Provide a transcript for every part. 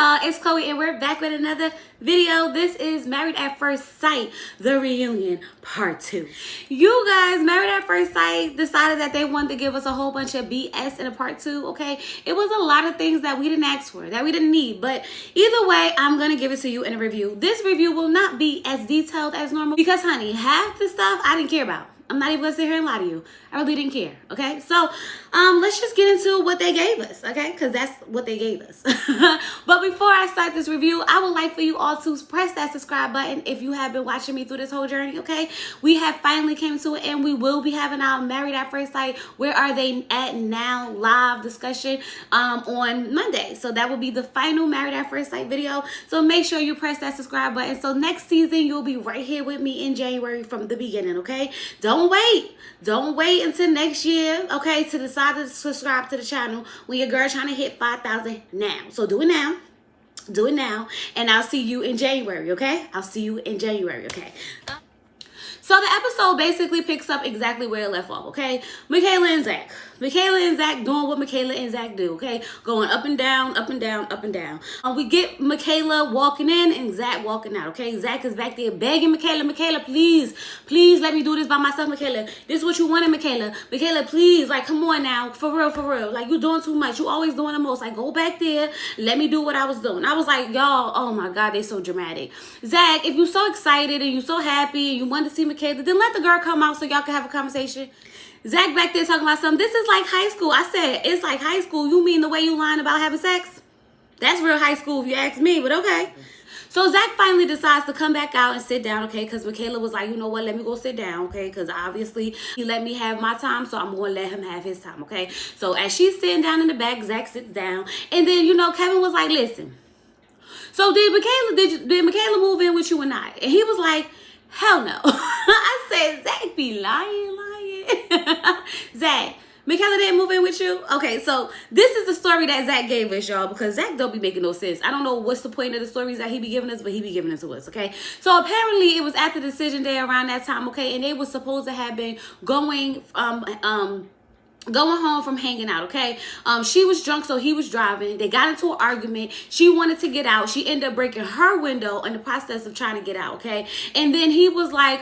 y'all, it's Chloe and we're back with another video. This is Married at First Sight, the reunion part 2. You guys, Married at First Sight decided that they wanted to give us a whole bunch of BS in a part 2, okay? It was a lot of things that we didn't ask for, that we didn't need, but either way, I'm gonna give it to you in a review. This review will not be as detailed as normal because, honey, half the stuff I didn't care about. I'm not even gonna sit here and lie to you. I really didn't care, okay? So, let's just get into what they gave us, okay? Because that's what they gave us. But before I start this review, I would like for you all to press that subscribe button if you have been watching me through this whole journey, okay? We have finally came to it, and we will be having our Married at First Sight, Where Are They At Now live discussion on Monday. So that will be the final Married at First Sight video. So make sure you press that subscribe button. So next season, you'll be right here with me in January from the beginning, okay? Don't wait until next year, okay, to decide to subscribe to the channel when your girl trying to hit 5,000 now. So do it now. Do it now. And I'll see you in January, okay? I'll see you in January, okay? So the episode basically picks up exactly where it left off, okay? Michaela and Zach. Michaela and Zach doing what Michaela and Zach do, okay? Going up and down, up and down, up and down. We get Michaela walking in and Zach walking out, okay? Zach is back there begging Michaela, Michaela, please let me do this by myself, Michaela. This is what you wanted, Michaela. Michaela, please, like, come on now, for real. Like, you doing too much. You always doing the most. Like, go back there. Let me do what I was doing. I was like, y'all, oh my God, they so dramatic. Zach, if you're so excited and you're so happy and you want to see Michaela, then let the girl come out so y'all can have a conversation. Zach back there talking about something. This is like high school. I said, it's like high school. You mean the way you lying about having sex? That's real high school if you ask me, but okay. So Zach finally decides to come back out and sit down, okay? Because Michaela was like, you know what? Let me go sit down, okay? Because obviously he let me have my time, so I'm going to let him have his time, okay? So as she's sitting down in the back, Zach sits down. And then, you know, Kevin was like, listen. So did Michaela move in with you or not? And he was like, hell no. I said, Zach be lying. Zach, Michaela didn't move in with you? Okay, so this is the story that Zach gave us, y'all, because Zach don't be making no sense. I don't know what's the point of the stories that he be giving us, but he be giving it to us, okay? So apparently it was at the decision day around that time, okay, and they were supposed to have been going home from hanging out, okay? She was drunk, so he was driving. They got into an argument. She wanted to get out. She ended up breaking her window in the process of trying to get out, okay? And then he was like,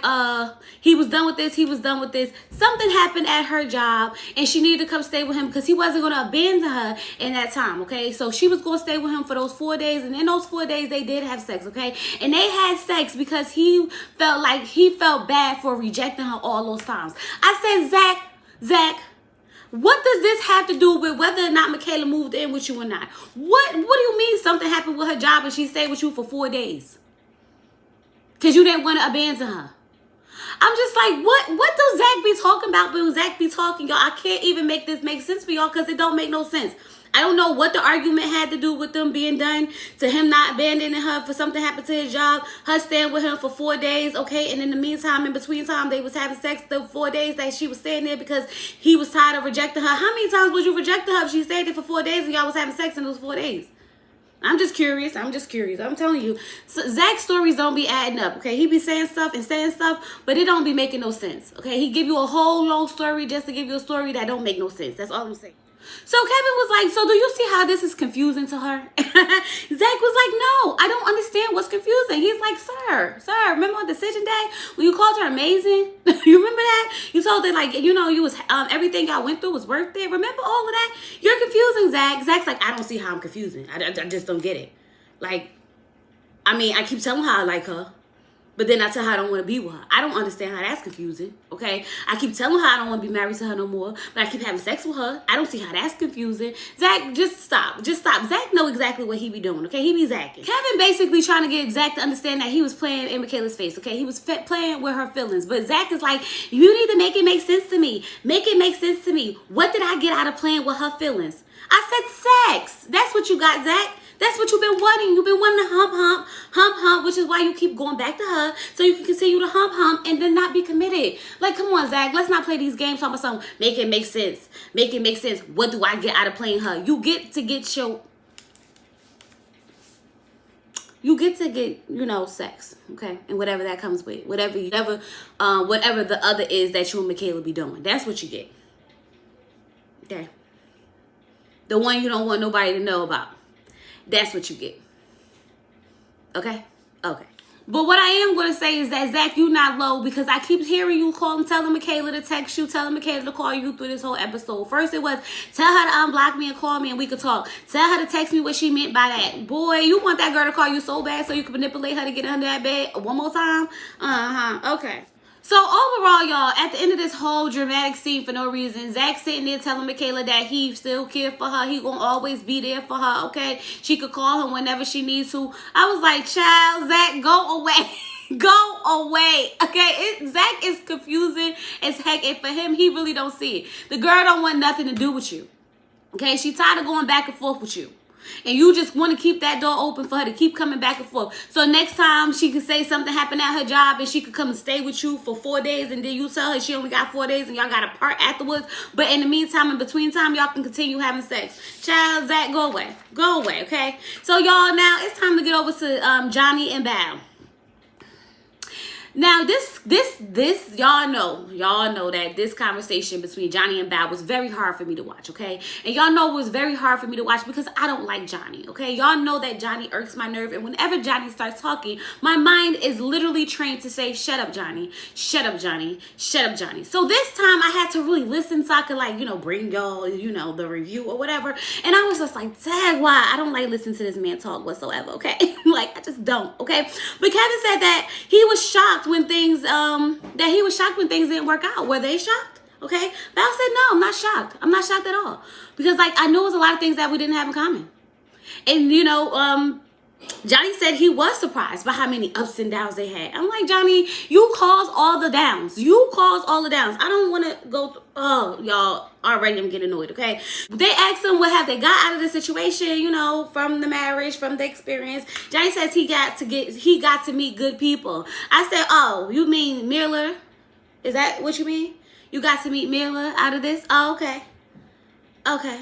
he was done with this. He was done with this. Something happened at her job, and she needed to come stay with him because he wasn't going to abandon her in that time, okay? So she was going to stay with him for those 4 days, and in those 4 days, they did have sex, okay? And they had sex because he felt bad for rejecting her all those times. I said, Zach, what does this have to do with whether or not Michaela moved in with you or not? What do you mean something happened with her job and she stayed with you for 4 days? Because you didn't want to abandon her. I'm just like, what does Zach be talking about when Zach be talking, y'all? I can't even make this make sense for y'all because it don't make no sense. I don't know what the argument had to do with them being done, to him not abandoning her for something happened to his job, her staying with him for 4 days, okay? And in the meantime, in between time, they was having sex the 4 days that she was staying there because he was tired of rejecting her. How many times was you rejecting her if she stayed there for 4 days and y'all was having sex in those 4 days? I'm just curious. I'm telling you, so Zach's stories don't be adding up, okay? He be saying stuff, but it don't be making no sense, okay? He give you a whole long story just to give you a story that don't make no sense. That's all I'm saying. So Kevin was like, so do you see how this is confusing to her? Zach was like, no, I don't understand what's confusing. He's like, sir, remember on decision day when you called her amazing? You remember that? You told her, like, you know, you was everything I went through was worth it. Remember all of that? You're confusing, Zach. Zach's like, I don't see how I'm confusing. I just don't get it. Like, I mean, I keep telling her I like her. But then I tell her I don't want to be with her. I don't understand how that's confusing, okay? I keep telling her I don't want to be married to her no more, but I keep having sex with her. I don't see how that's confusing. Zach, just stop. Zach know exactly what he be doing, okay? He be Zacking. Kevin basically trying to get Zach to understand that he was playing in Michaela's face, okay? He was playing with her feelings. But Zach is like, you need to make it make sense to me. Make it make sense to me. What did I get out of playing with her feelings? I said sex. That's what you got, Zach. That's what you've been wanting. You've been wanting to hump, which is why you keep going back to her so you can continue to hump and then not be committed. Like, come on, Zach. Let's not play these games talking about something. Make it make sense. Make it make sense. What do I get out of playing her? You get to get, you know, sex, okay? And whatever that comes with. Whatever the other is that you and Michaela be doing. That's what you get. Okay? The one you don't want nobody to know about. That's what you get. Okay? Okay. But what I am going to say is that, Zach, you not low, because I keep hearing you calling, telling Michaela to text you, telling Michaela to call you through this whole episode. First it was, tell her to unblock me and call me and we could talk. Tell her to text me what she meant by that. Boy, you want that girl to call you so bad so you can manipulate her to get under that bed one more time? Okay. So overall, y'all, at the end of this whole dramatic scene for no reason, Zach sitting there telling Michaela that he still cares for her. He gonna always be there for her, okay? She could call him whenever she needs to. I was like, child, Zach, go away. Go away, okay? Zach is confusing as heck, and for him, he really don't see it. The girl don't want nothing to do with you, okay? She tired of going back and forth with you. And you just want to keep that door open for her to keep coming back and forth. So next time she could say something happened at her job and she could come and stay with you for 4 days, and then you tell her she only got 4 days and y'all got to part afterwards. But in the meantime, in between time, y'all can continue having sex. Child, Zach, go away. Go away, okay? So y'all, now it's time to get over to Johnny and Bao. Now, this, y'all know that this conversation between Johnny and Bao was very hard for me to watch, okay? And y'all know it was very hard for me to watch because I don't like Johnny, okay? Y'all know that Johnny irks my nerve, and whenever Johnny starts talking, my mind is literally trained to say, shut up, Johnny. Shut up, Johnny. Shut up, Johnny. So this time, I had to really listen so I could, like, bring y'all, the review or whatever. And I was just like, dang, why? I don't like listening to this man talk whatsoever, okay? Like, I just don't, okay? But Kevin said that he was shocked when things didn't work out. Were they shocked? Okay. Val said, no, I'm not shocked. I'm not shocked at all. Because I knew it was a lot of things that we didn't have in common. And Johnny said he was surprised by how many ups and downs they had. I'm like, Johnny, you caused all the downs. You caused all the downs. I don't want to go y'all, already I'm getting annoyed, okay? They asked him what have they got out of the situation, from the marriage, from the experience. Johnny says he got to meet good people. I said, oh, you mean Miller? Is that what you mean? You got to meet Miller out of this? Oh, okay. Okay.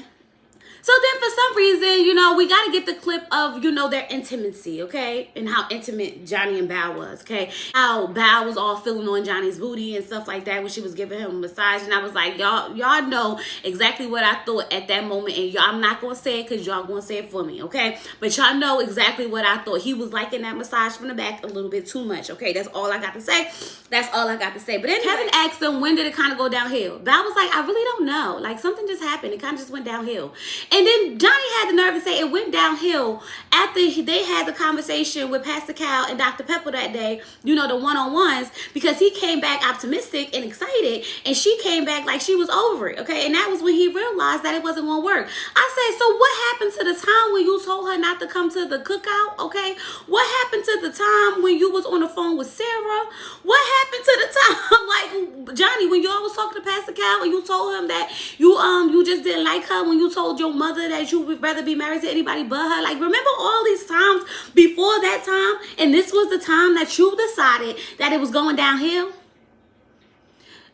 So then for some reason, we got to get the clip of, their intimacy, okay? And how intimate Johnny and Bao was, okay? How Bao was all feeling on Johnny's booty and stuff like that when she was giving him a massage. And I was like, y'all know exactly what I thought at that moment. And I'm not going to say it because y'all going to say it for me, okay? But y'all know exactly what I thought. He was liking that massage from the back a little bit too much, okay? That's all I got to say. That's all I got to say. But then Kevin asked him, when did it kind of go downhill? Bao was like, I really don't know. Like, something just happened. It kind of just went downhill. And then Johnny had the nerve to say it went downhill after they had the conversation with Pastor Cal and Dr. Pepper that day, the one-on-ones, because he came back optimistic and excited, and she came back like she was over it, okay? And that was when he realized that it wasn't going to work. I said, so what happened to the time when you told her not to come to the cookout, okay? What happened to the time when you was on the phone with Sarah? What happened to the time, like, Johnny, when you all was talking to Pastor Cal and you told him that you just didn't like her, when you told your mother that you would rather be married to anybody but her? Like, remember all these times before that time, and this was the time that you decided that it was going downhill?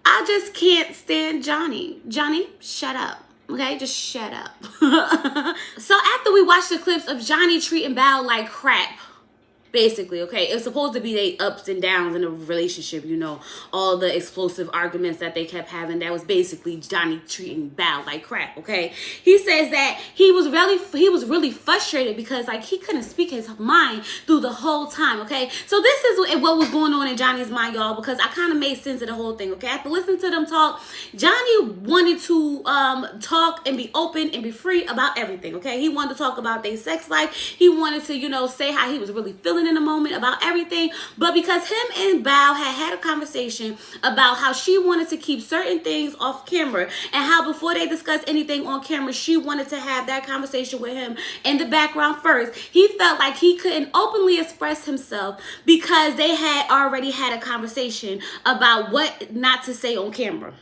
I just can't stand Johnny. Johnny, shut up. Okay, just shut up. So after we watched the clips of Johnny treating Bao like crap, basically, okay, it's supposed to be the ups and downs in a relationship, all the explosive arguments that they kept having. That was basically Johnny treating Bao like crap, okay? He says that he was really frustrated because, like, he couldn't speak his mind through the whole time, okay? So this is what was going on in Johnny's mind, y'all, because I kind of made sense of the whole thing, okay? After listening to them talk, Johnny wanted to talk and be open and be free about everything, okay? He wanted to talk about their sex life. He wanted to, say how he was really feeling in a moment about everything. But because him and Bao had a conversation about how she wanted to keep certain things off camera, and how before they discussed anything on camera, she wanted to have that conversation with him in the background first, he felt like he couldn't openly express himself because they had already had a conversation about what not to say on camera.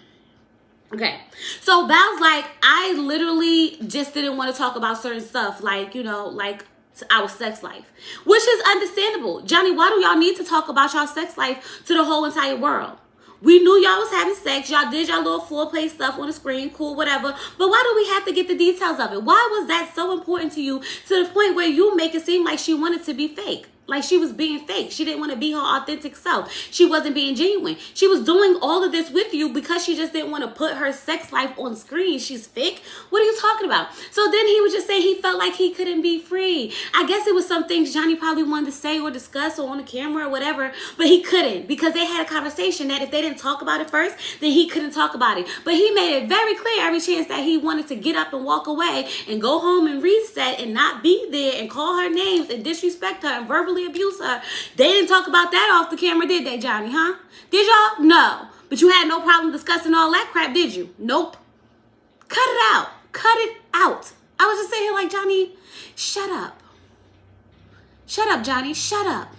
Okay, so Bao's like, I literally just didn't want to talk about certain stuff, like, like our sex life, which is understandable. Johnny, why do y'all need to talk about y'all sex life to the whole entire world? We knew y'all was having sex. Y'all did y'all little foreplay stuff on the screen. Cool, whatever. But why do we have to get the details of it? Why was that so important to you to the point where you make it seem like she wanted to be fake? Like she was being fake. She didn't want to be her authentic self. She wasn't being genuine. She was doing all of this with you because she just didn't want to put her sex life on screen. She's fake. What are you talking about? So then he was just saying he felt like he couldn't be free. I guess it was some things Johnny probably wanted to say or discuss or on the camera or whatever, but he couldn't because they had a conversation that if they didn't talk about it first, then he couldn't talk about it. But he made it very clear every chance that he wanted to get up and walk away and go home and reset and not be there and call her names and disrespect her and verbally abuse her. They didn't talk about that off the camera, did they, Johnny, huh? Did y'all? No. But you had no problem discussing all that crap, did you? Nope. Cut it out. Cut it out. I was just sitting here like, Johnny, shut up. Shut up, Johnny. Shut up.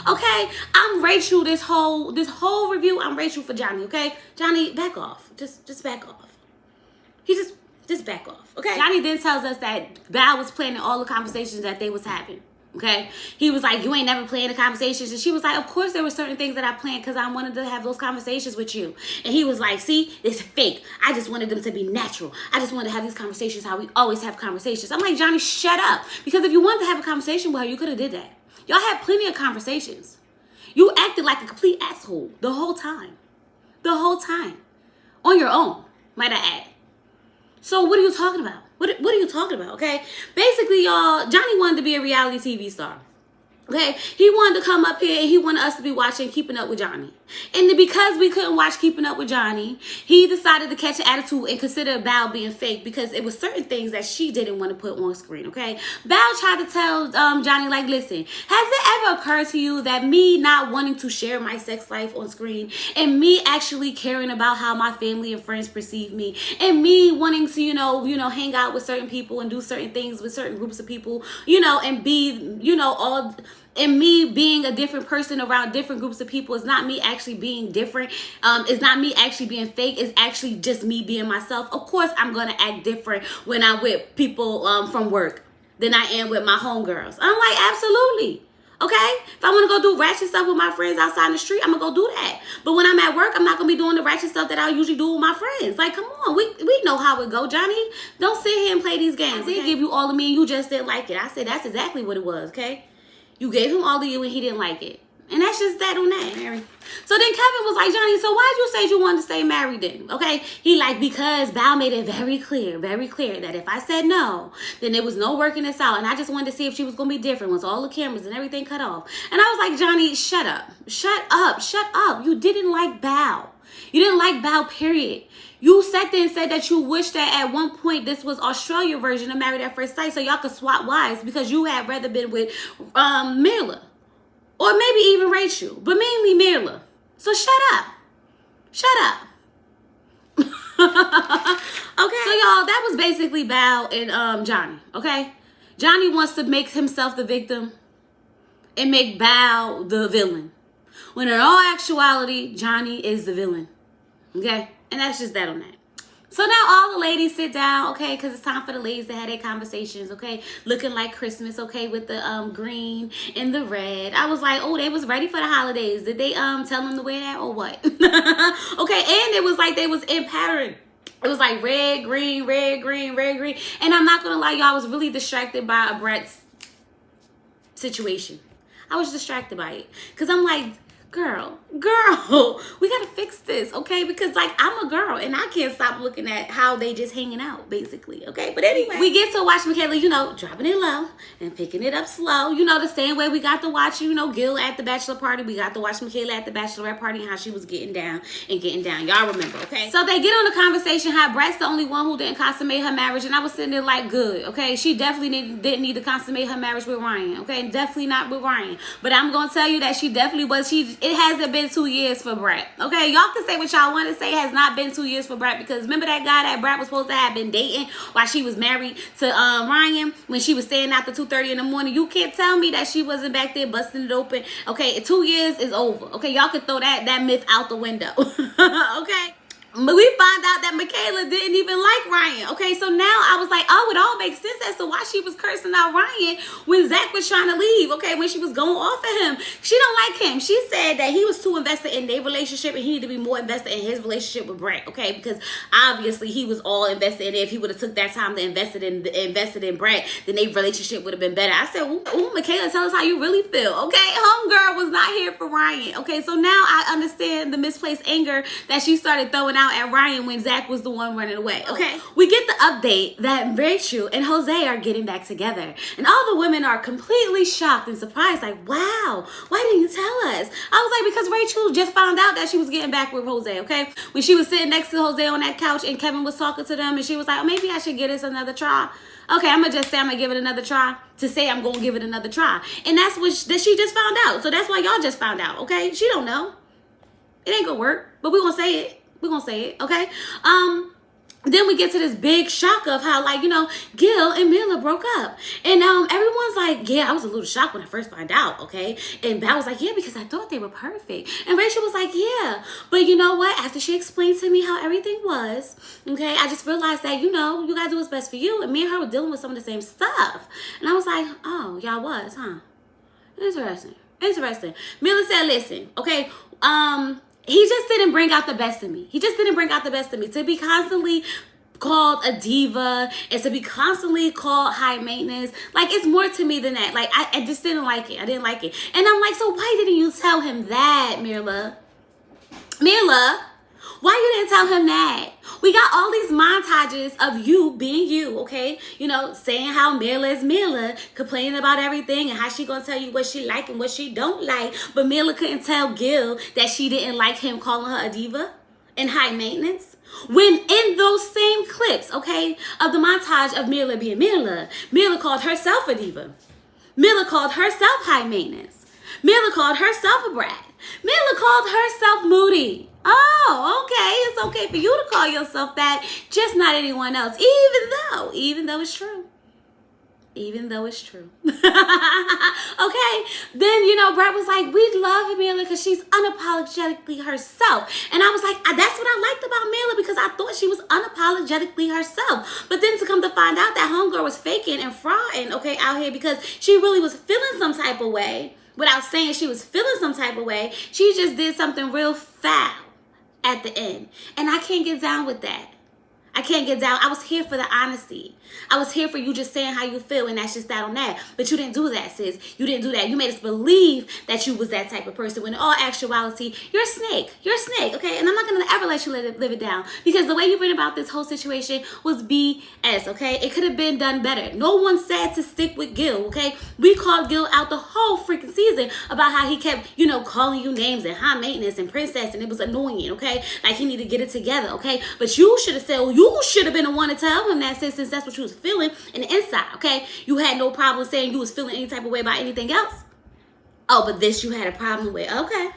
Okay? I'm Rachel this whole review. I'm Rachel for Johnny, okay? Johnny, back off. Just back off. He just back off, okay? Johnny then tells us that Val was planning all the conversations that they was having. Okay, he was like, you ain't never planned the conversations. And she was like, of course there were certain things that I planned because I wanted to have those conversations with you. And he was like, see, it's fake. I just wanted them to be natural. I just wanted to have these conversations how we always have conversations. I'm like, Johnny, shut up. Because if you wanted to have a conversation with her, you could have did that. Y'all had plenty of conversations. You acted like a complete asshole the whole time. The whole time. On your own, might I add. So what are you talking about? What are you talking about, okay? Basically, y'all, Johnny wanted to be a reality TV star. Okay, he wanted to come up here and he wanted us to be watching Keeping Up with Johnny. And because we couldn't watch Keeping Up with Johnny, he decided to catch an attitude and consider Val being fake because it was certain things that she didn't want to put on screen, okay? Val tried to tell Johnny, like, listen, has it ever occurred to you that me not wanting to share my sex life on screen and me actually caring about how my family and friends perceive me and me wanting to, you know, hang out with certain people and do certain things with certain groups of people, and be, all... And me being a different person around different groups of people is not me actually being different. It's not me actually being fake. It's actually just me being myself. Of course, I'm going to act different when I'm with people from work than I am with my homegirls. I'm like, absolutely. Okay? If I want to go do ratchet stuff with my friends outside in the street, I'm going to go do that. But when I'm at work, I'm not going to be doing the ratchet stuff that I usually do with my friends. Like, come on. We know how it go, Johnny. Don't sit here and play these games. They give you all of me and you just didn't like it. I said that's exactly what it was, okay? You gave him all of you and he didn't like it. And that's just that on that, Mary. So then Kevin was like, Johnny, so why'd you say you wanted to stay married then? Okay? He like, because Val made it very clear that if I said no, then there was no working this out. And I just wanted to see if she was going to be different once all the cameras and everything cut off. And I was like, Johnny, shut up. Shut up. Shut up. You didn't like Val. You didn't like Val, period. You sat there and said that you wish that at one point this was Australia version of Married at First Sight so y'all could swap wives because you had rather been with Mirla. Or maybe even Rachel, but mainly Mirla. So shut up. Shut up. Okay? So y'all, that was basically Val and Johnny, okay? Johnny wants to make himself the victim and make Val the villain. When in all actuality, Johnny is the villain. Okay? And that's just that on that. So now all the ladies sit down, okay, because it's time for the ladies to have their conversations, okay, looking like Christmas, okay, with the green and the red. I was like, oh, they was ready for the holidays. Did they tell them to wear that or what? Okay, and it was like they was in pattern. It was like red, green, red, green, red, green. And I'm not going to lie, y'all, I was really distracted by Brett's situation. I was distracted by it because I'm like, girl, we gotta fix this, okay? Because like I'm a girl and I can't stop looking at how they just hanging out, basically, okay? But anyway, we get to watch Michaela, dropping it low and picking it up slow. The same way we got to watch, Gil at the bachelor party. We got to watch Michaela at the bachelorette party and how she was getting down. Y'all remember, okay? So they get on the conversation how Brett's the only one who didn't consummate her marriage, and I was sitting there like, good, okay? She definitely didn't need to consummate her marriage with Ryan, okay? Definitely not with Ryan. But I'm gonna tell you that she definitely was. It hasn't been 2 years for Brett. Okay, y'all can say what y'all want to say. It has not been 2 years for Brett because remember that guy that Brett was supposed to have been dating while she was married to Ryan when she was staying out to 2:30 in the morning. You can't tell me that she wasn't back there busting it open. Okay, 2 years is over. Okay, y'all can throw that myth out the window. Okay. But we found out that Michaela didn't even like Ryan. Okay, so now I was like, oh, it all makes sense as to why she was cursing out Ryan when Zach was trying to leave. Okay, when she was going off at him. She don't like him. She said that he was too invested in their relationship and he needed to be more invested in his relationship with Brett. Okay, because obviously he was all invested in it. If he would have took that time to invested in Brett, then their relationship would have been better. I said, ooh, Michaela, tell us how you really feel. Okay, homegirl was not here for Ryan. Okay, so now I understand the misplaced anger that she started throwing out at Ryan when Zach was the one running away. Okay, we get the update that Rachel and Jose are getting back together, and all the women are completely shocked and surprised, like, wow, why didn't you tell us? I was like, because Rachel just found out that she was getting back with Jose. Okay, when she was sitting next to Jose on that couch and Kevin was talking to them and she was like, oh, maybe I should give this another try. Okay, I'm gonna just say I'm gonna give it another try to say I'm gonna give it another try, and that's what she just found out. So that's why y'all just found out. Okay, she don't know. It ain't gonna work, but we gonna say it. We're gonna say it, okay? Then we get to this big shock of how, like, you know, Gil and Mila broke up. And everyone's like, yeah, I was a little shocked when I first found out, okay? And Val was like, yeah, because I thought they were perfect. And Rachel was like, yeah. But you know what? After she explained to me how everything was, okay, I just realized that, you know, you gotta do what's best for you. And me and her were dealing with some of the same stuff. And I was like, oh, y'all was, huh? Interesting. Mila said, listen, okay, he just didn't bring out the best in me. To be constantly called a diva and to be constantly called high maintenance, like, it's more to me than that. Like, I just didn't like it. And I'm like, so why didn't you tell him that, Mila? Why you didn't tell him that? We got all these montages of you being you, okay? You know, saying how Mila is Mila, complaining about everything and how she gonna tell you what she like and what she don't like. But Mila couldn't tell Gil that she didn't like him calling her a diva and high maintenance. When in those same clips, okay, of the montage of Mila being Mila, Mila called herself a diva. Mila called herself high maintenance. Mila called herself a brat. Mila called herself moody. Oh, okay. It's okay for you to call yourself that, just not anyone else, even though it's true. Okay. Then, you know, Brett was like, we love Mila because she's unapologetically herself. And I was like, that's what I liked about Mila, because I thought she was unapologetically herself. But then to come to find out that homegirl was faking and frauding, okay, out here because she really was feeling some type of way. Without saying she was feeling some type of way, she just did something real foul at the end. And I can't get down with that. I was here for the honesty. I was here for you just saying how you feel, and that's just that on that. But you didn't do that, sis. You didn't do that. You made us believe that you was that type of person, when in all actuality, you're a snake. Okay? And I'm not going to ever let you live it down, because the way you went about this whole situation was BS, okay? It could have been done better. No one said to stick with Gil, okay? We called Gil out the whole freaking season about how he kept, you know, calling you names and high maintenance and princess, and it was annoying, okay? Like, he needed to get it together, okay? But you should have said, you should have been the one to tell him that, since that's what you was feeling in the inside, okay? You had no problem saying you was feeling any type of way about anything else. Oh, but this you had a problem with. Okay,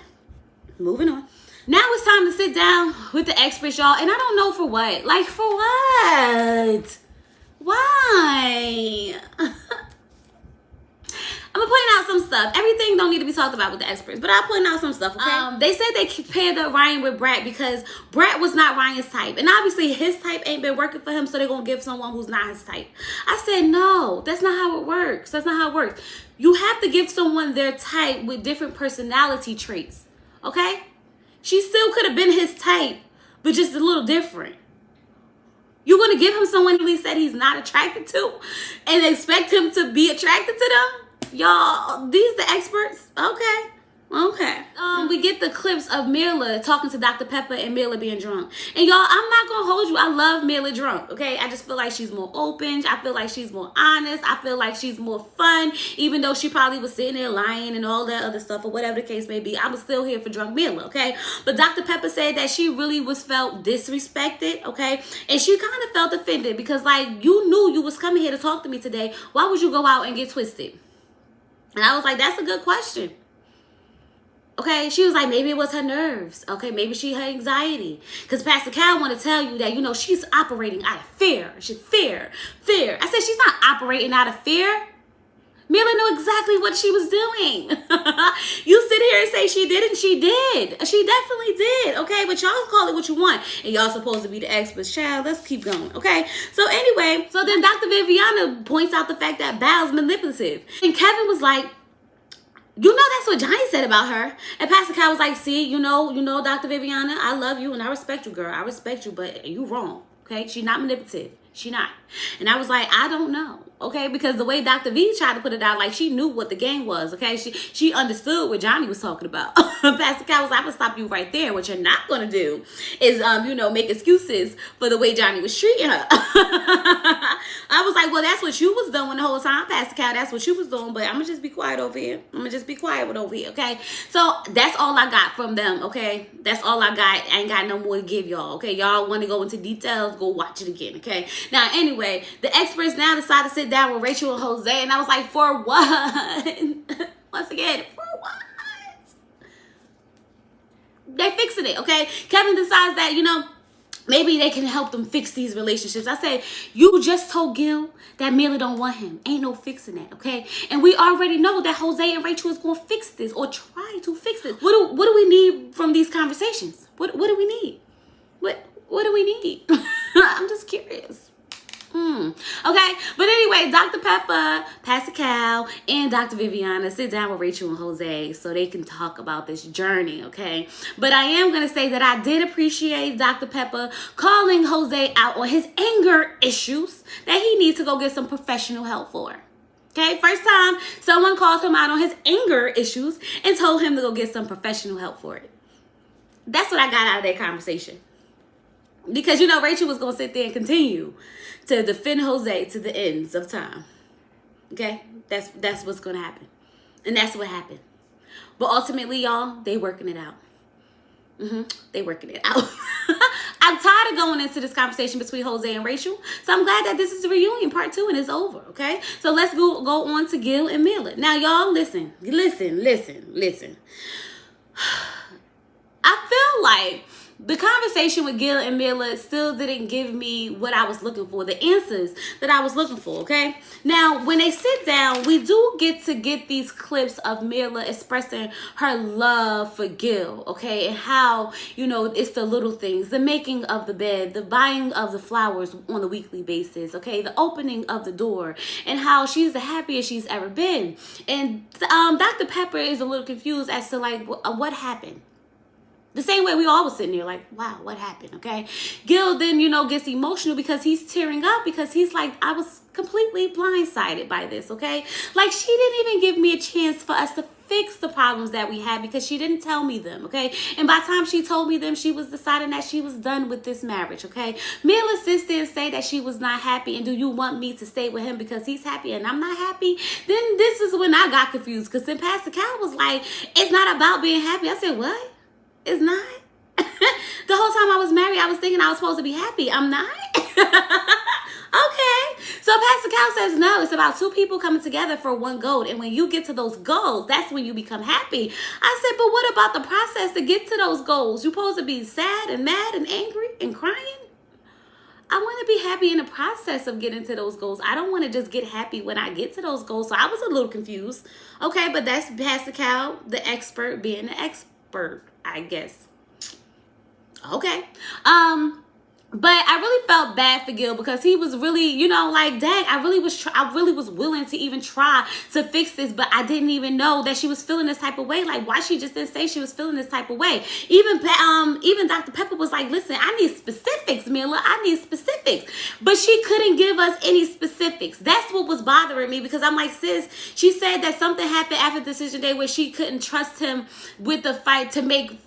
moving on. Now it's time to sit down with the experts, y'all. And I don't know for what. Like, for what? Why? I'm pointing out some stuff. Everything don't need to be talked about with the experts, but I'm pointing out some stuff, okay? They said they paired up Ryan with Brett because Brett was not Ryan's type. And obviously his type ain't been working for him, so they're going to give someone who's not his type. I said, no, that's not how it works. You have to give someone their type with different personality traits, okay? She still could have been his type, but just a little different. You're going to give him someone he said he's not attracted to and expect him to be attracted to them? Y'all, these the experts? Okay. We get the clips of Mila talking to Dr. Pepper and Mila being drunk. And y'all, I'm not gonna hold you. I love Mila drunk, okay? I just feel like she's more open. I feel like she's more honest. I feel like she's more fun. Even though she probably was sitting there lying and all that other stuff, or whatever the case may be, I was still here for drunk Mila, okay? But Dr. Pepper said that she really felt disrespected, okay? And she kind of felt offended because, like, you knew you was coming here to talk to me today. Why would you go out and get twisted? And I was like, that's a good question. Okay, she was like, maybe it was her nerves. Okay, maybe she had anxiety. Because Pastor Cal want to tell you that, you know, she's operating out of fear. She's fear. I said, she's not operating out of fear. Mila knew exactly what she was doing. You sit here and say she didn't. She did. She definitely did. Okay, but y'all call it what you want. And y'all supposed to be the experts. Child, let's keep going. Okay, so anyway, so then Dr. Viviana points out the fact that Val's manipulative. And Kevin was like, you know, that's what Johnny said about her. And Pastor Cal was like, see, you know, Dr. Viviana, I love you and I respect you, girl. I respect you, but you wrong. Okay, she's not manipulative. She not. And I was like, I don't know. Okay, because the way Dr. V tried to put it out, like she knew what the game was. Okay, she understood what Johnny was talking about. Pastor Cal was like, I'm gonna stop you right there. What you're not gonna do is make excuses for the way Johnny was treating her. I was like, well, that's what you was doing the whole time, Pastor Cal. That's what you was doing. But I'm gonna just be quiet over here. Over here. Okay, so that's all I got from them. Okay, that's all I got. I ain't got no more to give y'all. Okay, y'all want to go into details? Go watch it again. Okay. Now, anyway, the experts now decided to sit down with Rachel and Jose, and I was like, for what? Once again, for what? They fixing it, okay? Kevin decides that, maybe they can help them fix these relationships. I say, you just told Gil that Mila don't want him. Ain't no fixing that, okay? And we already know that Jose and Rachel is going to fix this or try to fix this. What do we need from these conversations? What do we need? What do we need? I'm just curious. Okay, but anyway, Dr. Pepper, Pastor Cal, and Dr. Viviana sit down with Rachel and Jose so they can talk about this journey, okay? But I am going to say that I did appreciate Dr. Pepper calling Jose out on his anger issues that he needs to go get some professional help for. Okay, first time someone called him out on his anger issues and told him to go get some professional help for it. That's what I got out of that conversation. Because, Rachel was going to sit there and continue to defend Jose to the ends of time. Okay? That's what's going to happen. And that's what happened. But ultimately, y'all, they working it out. They working it out. I'm tired of going into this conversation between Jose and Rachel. So I'm glad that this is the reunion part 2 and it's over. Okay? So let's go on to Gil and Mila. Now, y'all, listen. I feel like the conversation with Gil and Mila still didn't give me what I was looking for, the answers that I was looking for, okay? Now, when they sit down, we do get these clips of Mila expressing her love for Gil, okay? And how, it's the little things, the making of the bed, the buying of the flowers on a weekly basis, okay? The opening of the door, and how she's the happiest she's ever been. And Dr. Pepper is a little confused as to, what happened. The same way we all was sitting there like, wow, what happened, okay? Gil then, gets emotional because he's tearing up because he's like, I was completely blindsided by this, okay? Like, she didn't even give me a chance for us to fix the problems that we had because she didn't tell me them, okay? And by the time she told me them, she was deciding that she was done with this marriage, okay? Mila sits there and say that she was not happy, and do you want me to stay with him because he's happy and I'm not happy? Then this is when I got confused because then Pastor Cal was like, it's not about being happy. I said, what? It's not. The whole time I was married, I was thinking I was supposed to be happy. I'm not. Okay. So Pastor Cal says, no, it's about two people coming together for one goal. And when you get to those goals, that's when you become happy. I said, but what about the process to get to those goals? You're supposed to be sad and mad and angry and crying? I want to be happy in the process of getting to those goals. I don't want to just get happy when I get to those goals. So I was a little confused. Okay, but that's Pastor Cal, the expert, being the expert, I guess. Okay. But I really felt bad for Gil because he was really, dang, I really was willing to even try to fix this, but I didn't even know that she was feeling this type of way. Like, why she just didn't say she was feeling this type of way? Even Dr. Pepper was like, listen, I need specifics, Mila. I need specifics. But she couldn't give us any specifics. That's what was bothering me because I'm like, sis, she said that something happened after decision day where she couldn't trust him with the fight to make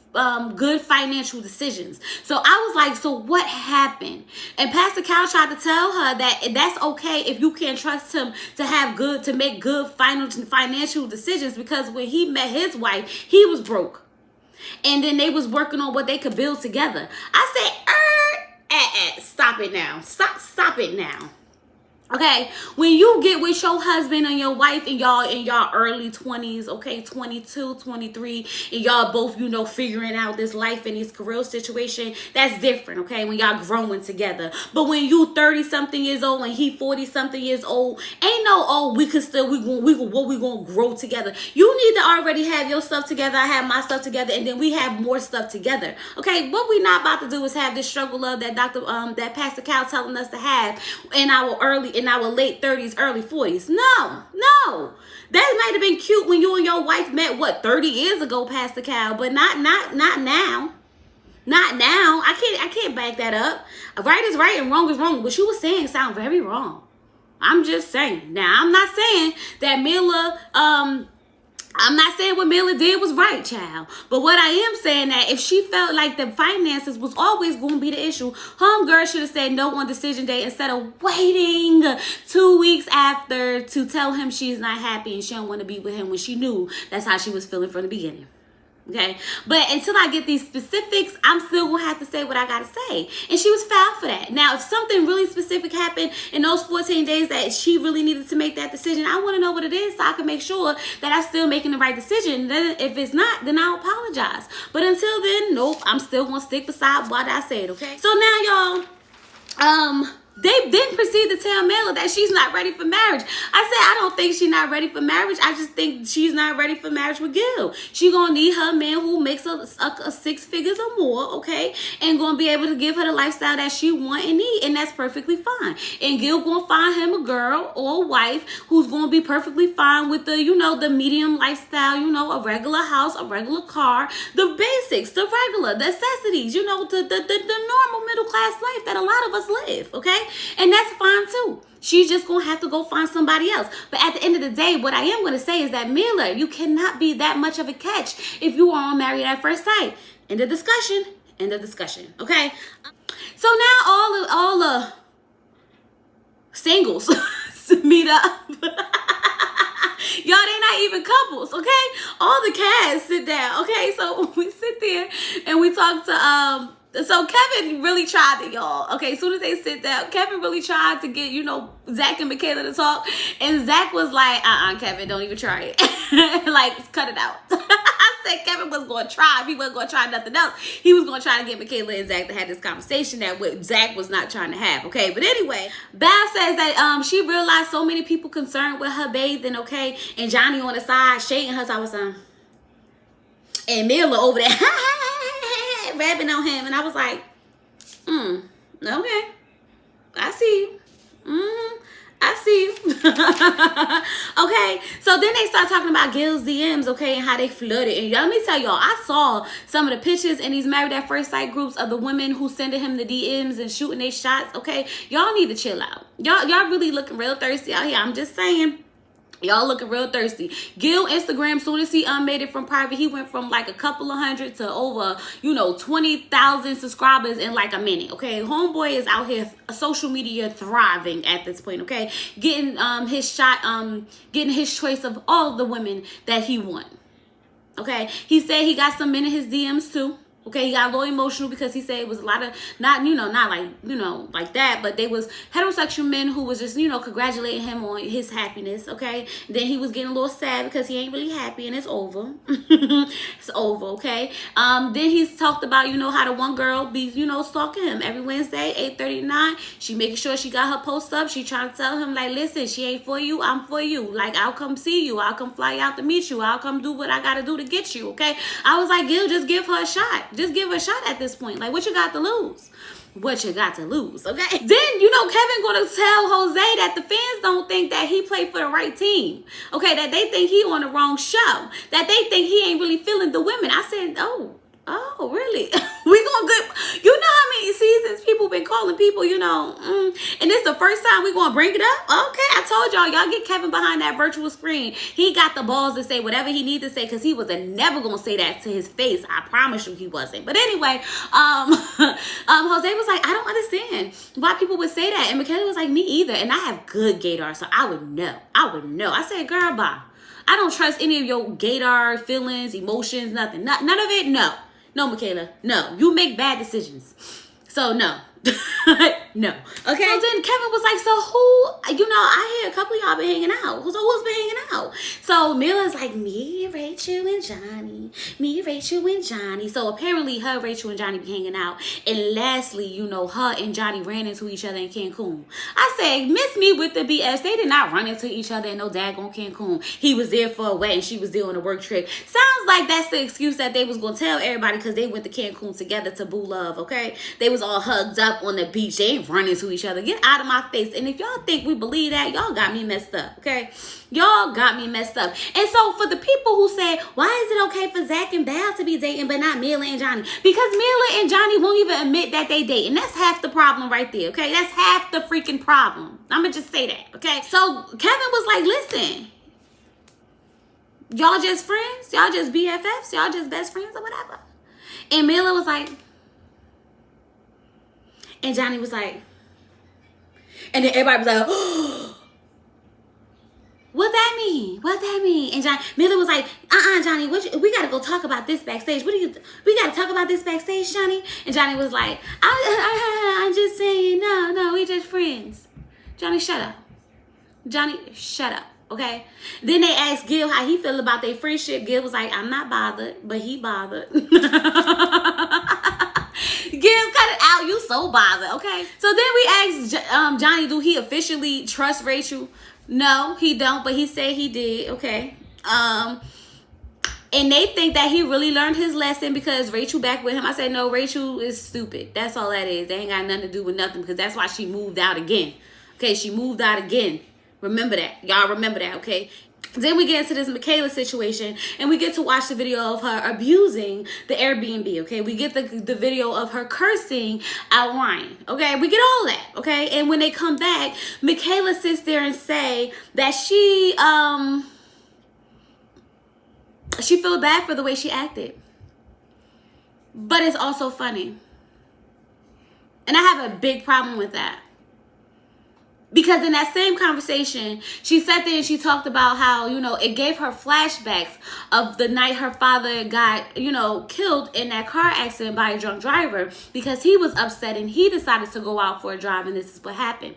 good financial decisions. So I was like, so what happened? And Pastor Cal tried to tell her that that's okay if you can't trust him to make good financial decisions, because when he met his wife, he was broke. And then they was working on what they could build together. I said, stop it now. Stop it now. Okay, when you get with your husband and your wife and y'all in y'all early 20s, okay, 22, 23, and y'all both, figuring out this life and this career situation, that's different, okay, when y'all growing together. But when you 30 something years old and he 40 something years old, ain't no, we gonna grow together. You need to already have your stuff together. I have my stuff together, and then we have more stuff together. Okay, what we not about to do is have this struggle of that that Pastor Cal telling us to have in our late 30s, early 40s. No. That might have been cute when you and your wife met, 30 years ago, Pastor Cal, but not now. Not now. I can't back that up. Right is right and wrong is wrong. What you were saying sound very wrong. I'm just saying. Now, I'm not saying that Mila, I'm not saying what Mila did was right, child. But what I am saying that if she felt like the finances was always going to be the issue, homegirl should have said no on decision day instead of waiting 2 weeks after to tell him she's not happy and she don't want to be with him when she knew that's how she was feeling from the beginning. Okay, but until I get these specifics, I'm still gonna have to say what I gotta say. And she was foul for that. Now, if something really specific happened in those 14 days that she really needed to make that decision, I want to know what it is so I can make sure that I'm still making the right decision. Then, if it's not, then I'll apologize. But until then, nope, I'm still gonna stick beside what I said. Okay. So now, y'all, they didn't proceed to tell Mela that she's not ready for marriage. I said, I don't think she's not ready for marriage. I just think she's not ready for marriage with Gil. She gonna need her man who makes a 6 figures or more, okay? And gonna be able to give her the lifestyle that she want and need, and that's perfectly fine. And Gil gonna find him a girl or a wife who's gonna be perfectly fine with the, the medium lifestyle, a regular house, a regular car, the basics, the regular, the necessities, the normal middle class life that a lot of us live, okay? And that's fine too. She's just going to have to go find somebody else. But at the end of the day, what I am going to say is that Miller, you cannot be that much of a catch if you are on Married at First Sight. End of discussion. Okay? So now all the singles meet up. Y'all, they not even couples, okay? All the cast sit down, okay? So we sit there and we talk to so Kevin really tried it, y'all. Okay, as soon as they sit down, Kevin really tried to get, Zach and Michaela to talk. And Zach was like, Kevin, don't even try it. Like, cut it out. I said Kevin was going to try. If he wasn't going to try nothing else, he was going to try to get Michaela and Zach to have this conversation that what Zach was not trying to have, okay? But anyway, Bab says that she realized so many people concerned with her bathing, okay? And Johnny on the side shaking her, so I was and Miller over there, rapping on him, and I was like, okay, I see you. I see you. Okay, so then they start talking about Gil's DMs, okay, and how they flooded. And y'all, let me tell y'all, I saw some of the pictures in these Married at First Sight groups of the women who sending him the DMs and shooting their shots, okay? Y'all need to chill out. Y'all really looking real thirsty out here. I'm just saying. Y'all looking real thirsty. Gil Instagram, soon as he made it from private, he went from like a couple of hundred to over, 20,000 subscribers in like a minute. Okay, homeboy is out here social media thriving at this point. Okay, getting his shot, getting his choice of all the women that he want. Okay, he said he got some men in his DMs too. Okay, he got a little emotional because he said it was a lot of, not like that, but they was heterosexual men who was just, congratulating him on his happiness, okay? Then he was getting a little sad because he ain't really happy and it's over. It's over, okay? Then he's talked about, how the one girl be, stalking him every Wednesday, 8:39. She making sure she got her post up. She trying to tell him, like, listen, she ain't for you, I'm for you. Like, I'll come see you. I'll come fly out to meet you. I'll come do what I got to do to get you, okay? I was like, Gil, just give her a shot. Just give her a shot at this point. Like, what you got to lose? What you got to lose, okay? Then, Kevin gonna tell Jose that the fans don't think that he played for the right team, okay? That they think he on the wrong show. That they think he ain't really feeling the women. I said, oh, really? We gonna get, how many seasons people been calling people, and this the first time we gonna bring it up? Okay, I told y'all get Kevin behind that virtual screen. He got the balls to say whatever he needs to say because he was never gonna say that to his face. I promise you he wasn't. But anyway, Jose was like, I don't understand why people would say that. And Michaela was like, me either. And I have good gaydar, so I would know. I said, girl, bye. I don't trust any of your gaydar feelings, emotions, nothing. None of it, no. No, Michaela, no. You make bad decisions. So, no. No. Okay. So then Kevin was like, so who, I hear a couple of y'all been hanging out. So who's been hanging out? So Mila's like, me, Rachel, and Johnny. Me, Rachel, and Johnny. So apparently her, Rachel, and Johnny be hanging out. And lastly, her and Johnny ran into each other in Cancun. I said, miss me with the BS. They did not run into each other in no daggone Cancun. He was there for a wedding. She was there on a work trip. Sounds like that's the excuse that they was going to tell everybody because they went to Cancun together to boo love, okay? They was all hugged up on the beach. They ain't running to each other. Get out of my face. And if y'all think we believe that, y'all got me messed up, okay? Y'all got me messed up. And so for the people who say, why is it okay for Zach and Bal to be dating but not Mila and Johnny? Because Mila and Johnny won't even admit that they date. And that's half the problem right there, okay? That's half the freaking problem. I'm going to just say that, okay? So Kevin was like, listen, y'all just friends? Y'all just BFFs? Y'all just best friends or whatever? And Mila was like, and Johnny was like, and then everybody was like, oh, what that mean? What that mean? And Mila was like, Johnny, we got to go talk about this backstage. We got to talk about this backstage, Johnny. And Johnny was like, I'm just saying, no, we just friends. Johnny, shut up. Johnny, shut up. Okay. Then they asked Gil how he feel about their friendship. Gil was like, I'm not bothered, but he bothered. Gil, cut it out. You so bothered. Okay. So then we asked Johnny, do he officially trust Rachel? No, he don't, but he said he did. Okay. And they think that he really learned his lesson because Rachel back with him. I said, no, Rachel is stupid. That's all that is. They ain't got nothing to do with nothing because that's why she moved out again. Okay. She moved out again. Remember that. Y'all remember that, okay? Then we get into this Michaela situation, and we get to watch the video of her abusing the Airbnb, okay? We get the video of her cursing out Ryan, okay? We get all that, okay? And when they come back, Michaela sits there and say that she feel bad for the way she acted. But it's also funny. And I have a big problem with that. Because in that same conversation, she sat there and she talked about how, it gave her flashbacks of the night her father got, killed in that car accident by a drunk driver because he was upset and he decided to go out for a drive and this is what happened.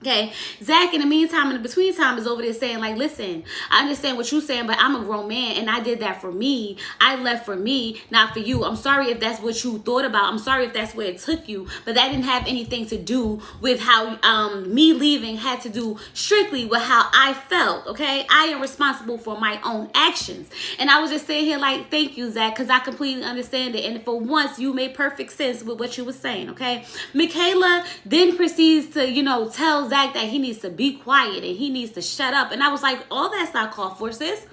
Okay, Zach in the meantime, in the between time, is over there saying like, listen, I understand what you're saying, but I'm a grown man and I did that for me. I left for me, not for you. I'm sorry if that's what you thought about. I'm sorry if that's where it took you, but that didn't have anything to do with how me leaving had to do strictly with how I felt, okay? I am responsible for my own actions. And I was just sitting here like, thank you, Zach, because I completely understand it. And for once, you made perfect sense with what you were saying, okay? Michaela then proceeds to, tell Zach that he needs to be quiet and he needs to shut up. And I was like, all that's not called for, sis.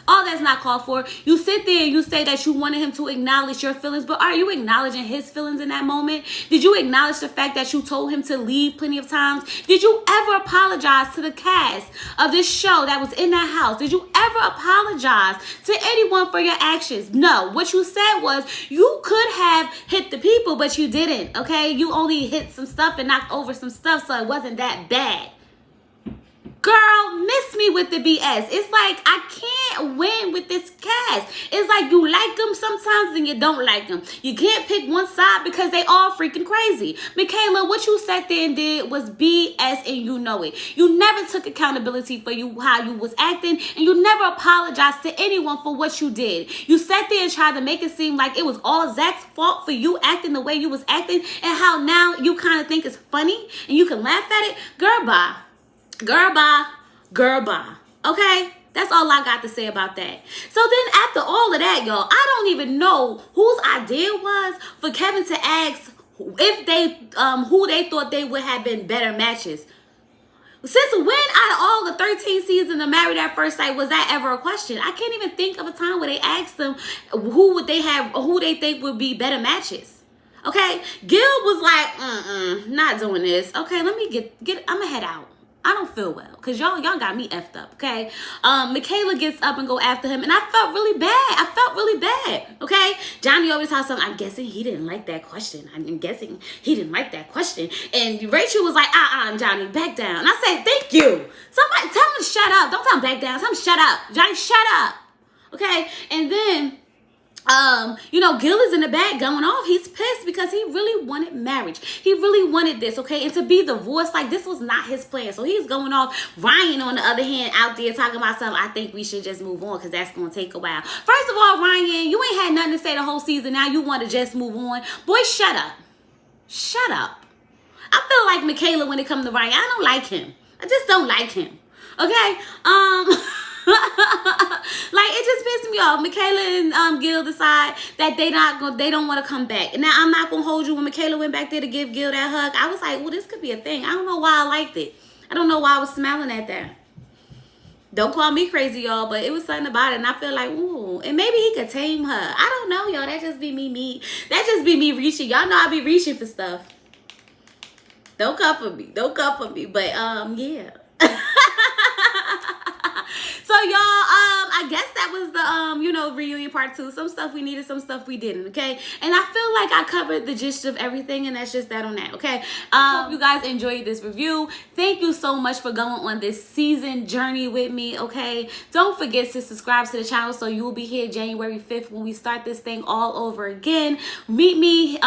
All that's not called for. You sit there and you say that you wanted him to acknowledge your feelings, but are you acknowledging his feelings in that moment? Did you acknowledge the fact that you told him to leave plenty of times? Did you ever apologize to the cast of this show that was in that house? Did you ever apologize to anyone for your actions? No. What you said was you could have hit the people, but you didn't, okay? You only hit some stuff and knocked over some stuff, so it wasn't that bad. Girl, miss me with the BS. It's like I can't win with this cast. It's like you like them sometimes and you don't like them. You can't pick one side because they all freaking crazy. Michaela, what you sat there and did was BS and you know it. You never took accountability for how you was acting and you never apologized to anyone for what you did. You sat there and tried to make it seem like it was all Zach's fault for you acting the way you was acting and how now you kind of think it's funny and you can laugh at it. Girl, bye. Girl, bye. Girl, bye. Okay? That's all I got to say about that. So then after all of that, y'all, I don't even know whose idea was for Kevin to ask if they, who they thought they would have been better matches. Since when out of all the 13 seasons of Married at First Sight was that ever a question? I can't even think of a time where they asked them who they think would be better matches. Okay? Gil was like, not doing this. Okay, let me get I'm gonna head out. I don't feel well because y'all got me effed up, okay? Michaela gets up and go after him, and I felt really bad. Okay? Johnny always has something. I'm guessing he didn't like that question. I'm guessing he didn't like that question. And Rachel was like, Johnny, back down. And I said, thank you. Somebody tell him to shut up. Don't tell him back down. Tell him shut up. Johnny, shut up. Okay? And then Gil is in the back going off. He's pissed because he really wanted marriage. He really wanted this, okay? And to be divorced, like, this was not his plan. So he's going off. Ryan, on the other hand, out there talking about something. I think we should just move on because that's going to take a while. First of all, Ryan, you ain't had nothing to say the whole season. Now you want to just move on. Boy, shut up. Shut up. I feel like Michaela when it comes to Ryan. I don't like him. I just don't like him. Okay? Like, it just pissed me off. Michaela and Gil decide that they don't want to come back. And now I'm not gonna hold you. When Michaela went back there to give Gil that hug, I was like, well, this could be a thing. I don't know why I liked it. I don't know why I was smiling at that. Don't call me crazy, y'all, but it was something about it, and I feel like, ooh, and maybe he could tame her. I don't know, y'all. That just be me. That just be me reaching. Y'all know I be reaching for stuff. Don't come for me. Don't come for me. But yeah. So y'all, I guess that was the reunion part 2. Some stuff we needed, some stuff we didn't, okay? And I feel like I covered the gist of everything, and that's just that on that, okay? Hope you guys enjoyed this review. Thank you so much for going on this season journey with me, okay? Don't forget to subscribe to the channel so you will be here January 5th when we start this thing all over again. Meet me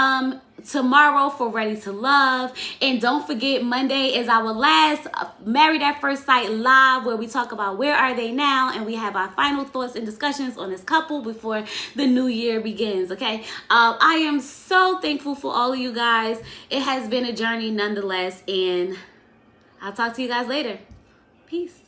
tomorrow for Ready to Love, and don't forget Monday is our last Married at First Sight live, where we talk about where are they now, and we have our final thoughts and discussions on this couple before the new year begins, okay? I am so thankful for all of you guys. It has been a journey nonetheless, and I'll talk to you guys later. Peace.